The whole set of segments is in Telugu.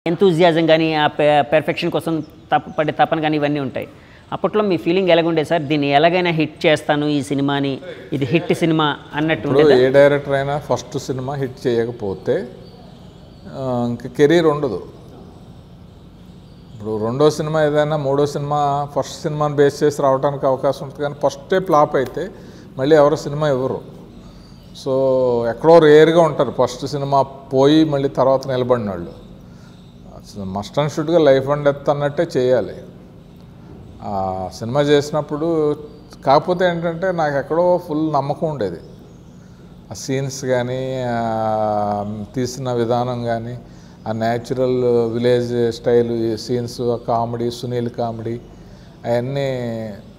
ఎంతూజియాజం కానీ ఆ పెర్ఫెక్షన్ కోసం పడే తపన కానీ ఇవన్నీ ఉంటాయి. అప్పట్లో మీ ఫీలింగ్ ఎలాగుండే సార్? దీన్ని ఎలాగైనా హిట్ చేస్తాను ఈ సినిమాని, ఇది హిట్ సినిమా అన్నట్టు. ఇప్పుడు ఏ డైరెక్టర్ అయినా ఫస్ట్ సినిమా హిట్ చేయకపోతే ఇంకా కెరీర్ ఉండదు. ఇప్పుడు రెండో సినిమా ఏదైనా మూడో సినిమా ఫస్ట్ సినిమాని బేస్ చేసి రావడానికి అవకాశం ఉంటుంది, కానీ ఫస్టే ఫ్లాప్ అయితే మళ్ళీ ఎవరో సినిమా ఇవ్వరు. సో ఎక్కడో రేర్గా ఉంటారు ఫస్ట్ సినిమా పోయి మళ్ళీ తర్వాత నిలబడిన వాళ్ళు. మస్ట్ అండ్ షుడ్గా లైఫ్ అండ్ డెత్ అన్నట్టే చేయాలి ఆ సినిమా చేసినప్పుడు. కాకపోతే ఏంటంటే నాకు ఎక్కడో ఫుల్ నమ్మకం ఉండేది, ఆ సీన్స్ కానీ తీసిన విధానం కానీ, ఆ natural village style scenes, comedy, Sunil comedy, అవన్నీ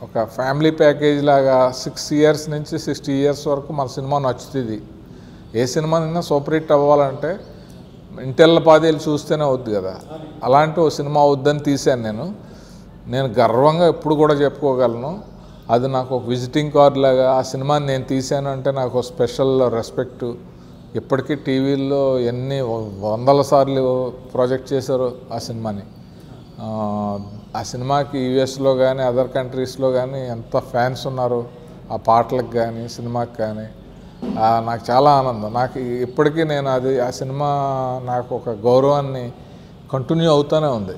ఒక ఫ్యామిలీ ప్యాకేజ్ లాగా 6 years నుంచి 60 years వరకు మన సినిమా నచ్చుతుంది. ఏ సినిమా నిన్న సూపర్ హిట్ అవ్వాలంటే ఇంటెల్ల పాదేలు చూస్తేనే అవుద్ది కదా. అలాంటి ఓ సినిమా అవుద్దని తీశాను నేను గర్వంగా ఎప్పుడు కూడా చెప్పుకోగలను. అది నాకు ఒక విజిటింగ్ కార్డ్ లాగా. ఆ సినిమాని నేను తీశాను అంటే నాకు స్పెషల్ రెస్పెక్ట్. ఇప్పటికీ టీవీల్లో ఎన్ని వందల సార్లు ప్రాజెక్ట్ చేశారు ఆ సినిమాని. ఆ సినిమాకి యూఎస్లో కానీ అదర్ కంట్రీస్లో కానీ ఎంత ఫ్యాన్స్ ఉన్నారు ఆ పాటలకు కానీ సినిమాకి కానీ. నాకు చాలా ఆనందం. నాకు ఇప్పటికీ నేను ఆ సినిమా నాకు ఒక గౌరవాన్ని కంటిన్యూ అవుతూనే ఉంది.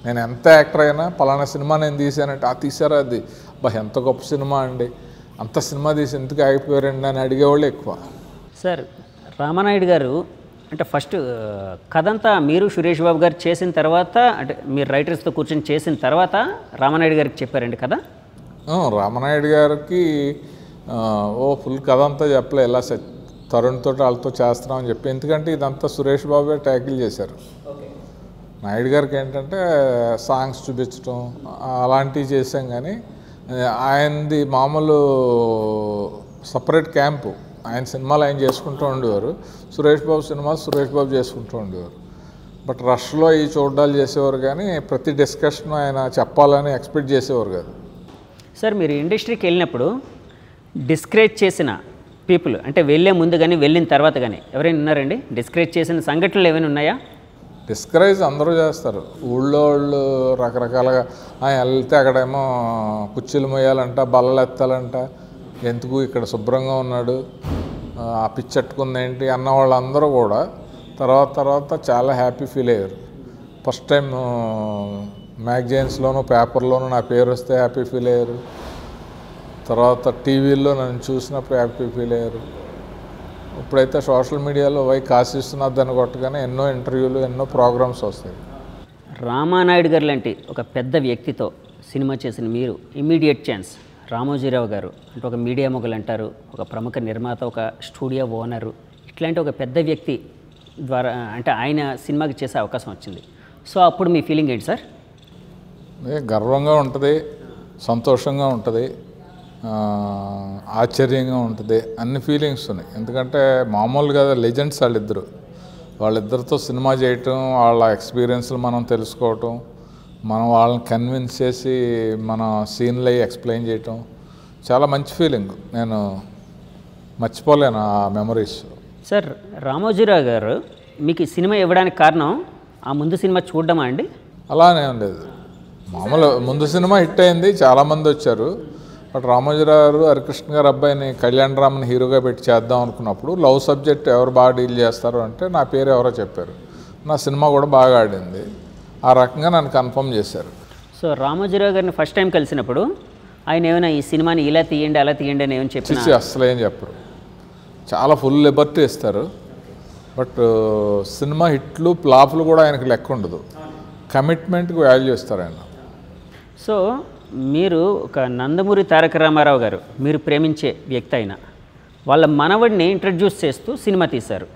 నేను ఎంత యాక్టర్ అయినా పలానా సినిమా నేను తీశానంటే తీశారా అది ఎంత గొప్ప సినిమా అండి, అంత సినిమా తీసి ఎందుకు ఆగిపోయారండి అని అడిగేవాళ్ళు ఎక్కువ. సార్ రామానాయుడు గారు అంటే ఫస్ట్ కథంతా మీరు సురేష్ బాబు గారు చేసిన తర్వాత, అంటే మీరు రైటర్స్తో కూర్చొని చేసిన తర్వాత రామానాయుడు గారికి చెప్పారండి కదా? రామానాయుడు గారికి ఫుల్ కథ అంతా చెప్పలే, ఇలా తరుణ్తో వాళ్ళతో చేస్తున్నామని చెప్పి. ఎందుకంటే ఇదంతా సురేష్ బాబే ట్యాకిల్ చేశారు. నాయుడు గారికి ఏంటంటే సాంగ్స్ చూపించడం అలాంటివి చేసాం, కానీ ఆయనది మామూలు సపరేట్ క్యాంపు. ఆయన సినిమాలు ఆయన చేసుకుంటూ ఉండేవారు, సురేష్ బాబు సినిమాలు సురేష్ బాబు చేసుకుంటూ ఉండేవారు. బట్ రష్లో ఈ చూడ్డాలు చేసేవారు, కానీ ప్రతి డిస్కషన్ ఆయన చెప్పాలని ఎక్స్పెక్ట్ చేసేవారు కాదు. సార్ మీరు ఇండస్ట్రీకి వెళ్ళినప్పుడు డిస్కరేజ్ చేసిన పీపుల్, అంటే వెళ్ళే ముందు కానీ వెళ్ళిన తర్వాత కానీ ఎవరైనా ఉన్నారండి? డిస్కరేజ్ చేసిన సంఘటనలు ఏమైనా ఉన్నాయా? డిస్కరేజ్ అందరూ చేస్తారు. ఊళ్ళో వాళ్ళు రకరకాలుగా వెళ్తే అక్కడేమో కుర్చీలు మొయ్యాలంట, బల్లలు ఎత్తాలంట, ఎందుకు ఇక్కడ శుభ్రంగా ఉన్నాడు, ఆ పిచ్చెట్టుకుంది ఏంటి అన్న వాళ్ళందరూ కూడా తర్వాత చాలా హ్యాపీ ఫీల్ అయ్యారు. ఫస్ట్ టైం మ్యాగజైన్స్లోనూ పేపర్లోనూ నా పేరు వస్తే హ్యాపీ ఫీల్ అయ్యారు. తర్వాత టీవీల్లో నన్ను చూసినప్పుడు హ్యాపీ ఫీల్ అయ్యారు. ఇప్పుడైతే సోషల్ మీడియాలో కాశీస్తున్నదని కొట్టగానే ఎన్నో ఇంటర్వ్యూలు, ఎన్నో ప్రోగ్రామ్స్ వస్తాయి. రామానాయుడు గారు లాంటి ఒక పెద్ద వ్యక్తితో సినిమా చేసిన మీరు ఇమ్మీడియట్ ఛాన్స్, రామోజీరావు గారు అంటే ఒక మీడియా మొగలు అంటారు, ఒక ప్రముఖ నిర్మాత, ఒక స్టూడియో ఓనరు, ఇట్లాంటి ఒక పెద్ద వ్యక్తి ద్వారా అంటే ఆయన సినిమాకి చేసే అవకాశం వచ్చింది. సో అప్పుడు మీ ఫీలింగ్ ఏంటి సార్? గర్వంగా ఉంటుంది, సంతోషంగా ఉంటుంది, ఆశ్చర్యంగా ఉంటుంది, అన్ని ఫీలింగ్స్ ఉన్నాయి. ఎందుకంటే మామూలుగా లెజెండ్స్ వాళ్ళిద్దరితో సినిమా చేయటం, వాళ్ళ ఎక్స్పీరియన్స్లు మనం తెలుసుకోవటం, మనం వాళ్ళని కన్విన్స్ చేసి మన సీన్లు అవి ఎక్స్ప్లెయిన్ చేయటం చాలా మంచి ఫీలింగ్. నేను మర్చిపోలేను ఆ మెమరీస్. సార్ రామోజీరావు గారు మీకు సినిమా ఇవ్వడానికి కారణం ఆ ముందు సినిమా చూడడమా అండి? అలానే ఉండేది. మామూలు ముందు సినిమా హిట్ అయింది, చాలామంది వచ్చారు. బట్ రామోజీరావు గారు హరికృష్ణ గారు అబ్బాయిని కళ్యాణ్ రామ్ని హీరోగా పెట్టి చేద్దాం అనుకున్నప్పుడు లవ్ సబ్జెక్ట్ ఎవరు బాగా డీల్ చేస్తారు అంటే నా పేరు ఎవరో చెప్పారు. నా సినిమా కూడా బాగా ఆడింది. ఆ రకంగా నన్ను కన్ఫర్మ్ చేశారు. సో రామోజీరావు గారిని ఫస్ట్ టైం కలిసినప్పుడు ఆయన ఏమైనా ఈ సినిమాని ఇలా తీయండి అలా తీయండి అని ఏమైనా చెప్పి? అసలు ఏం చెప్పరు, చాలా ఫుల్ లిబర్టీ ఇస్తారు. బట్ సినిమా హిట్లు ఫ్లాప్లు కూడా ఆయనకు లెక్క ఉండదు, కమిట్మెంట్కి వాల్యూ ఇస్తారు ఆయన. సో మీరు ఒక నందమూరి తారక రామారావు గారు మీరు ప్రేమించే వ్యక్తి అయిన వాళ్ళ మనవడిని ఇంట్రడ్యూస్ చేస్తూ సినిమా తీశారు.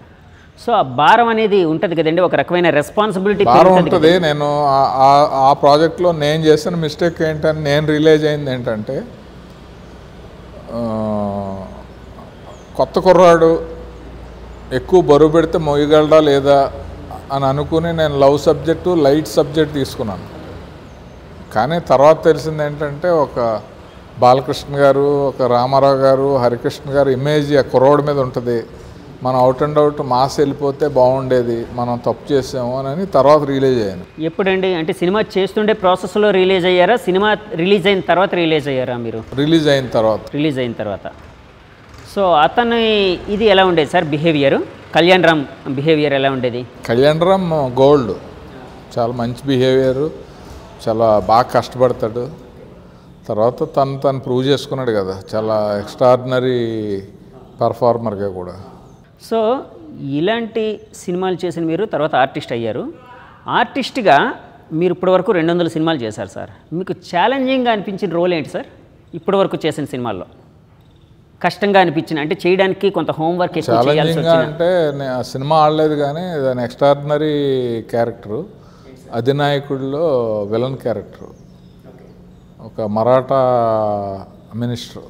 సో ఆ భారం అనేది ఉంటుంది కదండి, ఒక రకమైన రెస్పాన్సిబిలిటీ ఉంటుంది. నేను ఆ ప్రాజెక్ట్లో నేను చేసిన మిస్టేక్ ఏంటని నేను రియలైజ్ అయింది ఏంటంటే, కొత్త కుర్రాడు ఎక్కువ బరువు పెడితే మోయగలడా లేదా అని అనుకుని నేను లవ్ సబ్జెక్టు, లైట్ సబ్జెక్ట్ తీసుకున్నాను. కానీ తర్వాత తెలిసింది ఏంటంటే, ఒక బాలకృష్ణ గారు, ఒక రామారావు గారు, హరికృష్ణ గారు ఇమేజ్ ఆ కుర్రోడి మీద ఉంటుంది. మనం అవుట్ అండ్ అవుట్ మాస్ వెళ్ళిపోతే బాగుండేది, మనం తప్పు చేసాము అని తర్వాత రియలైజ్ అయ్యాను. ఎప్పుడండి అంటే సినిమా చేస్తుండే ప్రాసెస్లో రిలీజ్ అయ్యారా, సినిమా రిలీజ్ అయిన తర్వాత రిలీజ్ అయ్యారా మీరు? రిలీజ్ అయిన తర్వాత. రిలీజ్ అయిన తర్వాత. సో అతని ఇది ఎలా ఉండేది sir behaviour? Kalyan Ram behaviour ఎలా ఉండేది? కళ్యాణ్ రామ్ గోల్డ్, చాలా మంచి బిహేవియర్, చాలా బాగా కష్టపడతాడు. తర్వాత తను ప్రూవ్ చేసుకున్నాడు కదా, చాలా ఎక్స్ట్రాడినరీ పర్ఫార్మర్గా కూడా. సో ఇలాంటి సినిమాలు చేసిన మీరు తర్వాత ఆర్టిస్ట్ అయ్యారు. ఆర్టిస్ట్గా మీరు ఇప్పటివరకు 200 సినిమాలు చేశారు సార్. మీకు ఛాలెంజింగ్గా అనిపించిన రోల్ ఏంటి సార్ ఇప్పటివరకు చేసిన సినిమాల్లో? కష్టంగా అనిపించిన అంటే చేయడానికి కొంత హోంవర్క్ ఎక్కువ చేయాల్సి వచ్చింది అంటే ఆ సినిమా ఆడలేదు కానీ దాని ఎక్స్ట్రాడినరీ క్యారెక్టరు, అధినాయకుడిలో విలన్ క్యారెక్టరు, ఒక మరాఠా మినిస్టర్,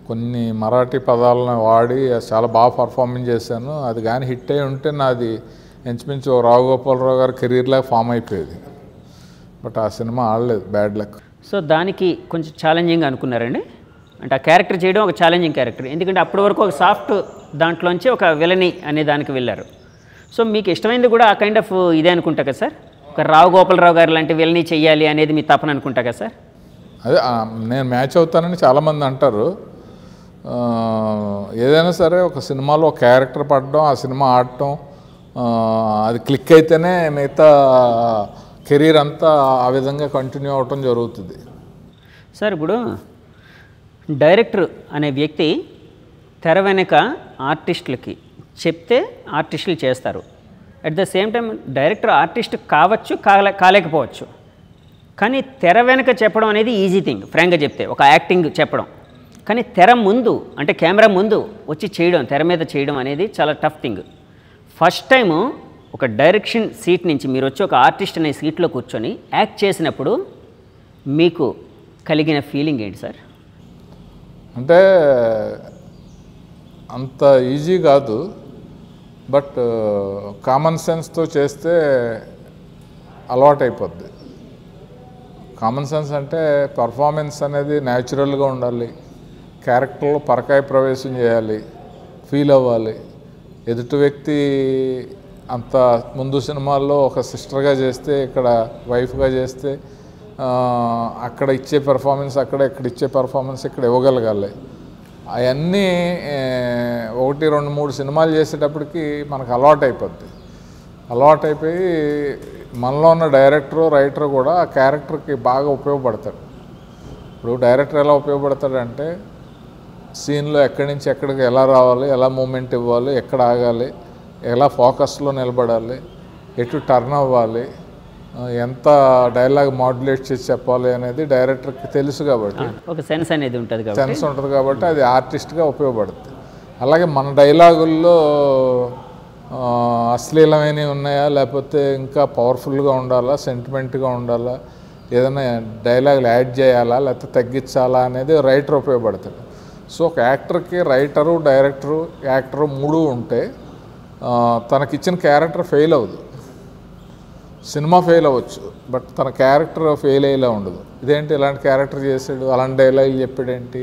కొన్ని మరాఠీ పదాలను వాడి చాలా బాగా పర్ఫార్మెన్స్ చేశాను. అది కానీ హిట్ అయి ఉంటే నాది ఇంచుమించు రావు గోపాలరావు గారి కెరీర్లాగా ఫామ్ అయిపోయేది. బట్ ఆ సినిమా ఆడలేదు, బ్యాడ్ లక్. సో దానికి కొంచెం ఛాలెంజింగ్ అనుకున్నారండి? అంటే ఆ క్యారెక్టర్ చేయడం ఒక ఛాలెంజింగ్ క్యారెక్టర్, ఎందుకంటే అప్పటి వరకు ఒక సాఫ్ట్ దాంట్లోంచి ఒక విలని అనే దానికి వెళ్ళారు. సో మీకు ఇష్టమైనది కూడా ఆ కైండ్ ఆఫ్ ఇదే అనుకుంటా కదా సార్? ఒక రావు గోపాలరావు గారు లాంటి విలని చెయ్యాలి అనేది మీ తపన అనుకుంటా కదా సార్? అదే నేను మ్యాచ్ అవుతానని చాలామంది అంటారు. ఏదైనా సరే ఒక సినిమాలో ఒక క్యారెక్టర్ పడడం, ఆ సినిమా ఆడటం, అది క్లిక్ అయితేనే మిగతా కెరీర్ అంతా ఆ విధంగా కంటిన్యూ అవటం జరుగుతుంది. సార్ ఇప్పుడు డైరెక్టర్ అనే వ్యక్తి తెర వెనక ఆర్టిస్టులకి చెప్తే ఆర్టిస్టులు చేస్తారు. At the same time director artist కావచ్చు, కాలేకపోవచ్చు. కానీ తెర వెనక చెప్పడం అనేది ఈజీ థింగ్, ఫ్రాంక్గా చెప్తే ఒక యాక్టింగ్ చెప్పడం. కానీ తెర ముందు అంటే కెమెరా ముందు వచ్చి చేయడం, తెర మీద చేయడం అనేది చాలా టఫ్ థింగ్. ఫస్ట్ టైము ఒక డైరెక్షన్ సీట్ నుంచి మీరు వచ్చి ఒక ఆర్టిస్ట్ అనే సీట్లో కూర్చొని యాక్ట్ చేసినప్పుడు మీకు కలిగిన ఫీలింగ్ ఏంటి సార్? అంటే అంత ఈజీ కాదు, బట్ కామన్ సెన్స్తో చేస్తే అలవాటు అయిపోద్ది. కామన్ సెన్స్ అంటే పర్ఫార్మెన్స్ అనేది న్యాచురల్గా ఉండాలి, క్యారెక్టర్లో పరకాయ ప్రవేశం చేయాలి, ఫీల్ అవ్వాలి. ఎదుటి వ్యక్తి అంత ముందు సినిమాల్లో ఒక సిస్టర్గా చేస్తే, ఇక్కడ వైఫ్గా చేస్తే అక్కడ ఇచ్చే పెర్ఫార్మెన్స్ అక్కడ, ఇక్కడ ఇచ్చే పెర్ఫార్మెన్స్ ఇక్కడ ఇవ్వగలగాలి. అవన్నీ 1, 2, 3 సినిమాలు చేసేటప్పటికి మనకు అలవాటు అయిపోద్ది. అలవాటు అయిపోయి మనలో ఉన్న డైరెక్టరు, రైటరు కూడా ఆ క్యారెక్టర్కి బాగా ఉపయోగపడతాడు. ఇప్పుడు డైరెక్టర్ ఎలా ఉపయోగపడతాడంటే సీన్లో ఎక్కడి నుంచి ఎక్కడికి ఎలా రావాలి, ఎలా మూమెంట్ ఇవ్వాలి, ఎక్కడ ఆగాలి, ఎలా ఫోకస్లో నిలబడాలి, ఎటు టర్న్ అవ్వాలి, ఎంత డైలాగ్ మాడ్యులేట్ చేసి చెప్పాలి అనేది డైరెక్టర్కి తెలుసు కాబట్టి, ఒక సెన్స్ అనేది ఉంటుంది, సెన్స్ ఉంటుంది కాబట్టి అది ఆర్టిస్ట్గా ఉపయోగపడుతుంది. అలాగే మన డైలాగుల్లో అశ్లీలమైనవి ఉన్నాయా, లేకపోతే ఇంకా పవర్ఫుల్గా ఉండాలా, సెంటిమెంట్గా ఉండాలా, ఏదైనా డైలాగులు యాడ్ చేయాలా, లేకపోతే తగ్గించాలా అనేది రైటర్ ఉపయోగపడతాడు. సో ఒక యాక్టర్కి రైటరు, డైరెక్టరు, యాక్టరు 3 ఉంటే తనకిచ్చిన క్యారెక్టర్ ఫెయిల్ అవ్వదు. సినిమా ఫెయిల్ అవ్వచ్చు, బట్ తన క్యారెక్టర్ ఫెయిల్ అయ్యేలా ఉండదు. ఇదేంటి ఇలాంటి క్యారెక్టర్ చేసాడు, అలాంటి డైలాగులు చెప్పాడేంటి,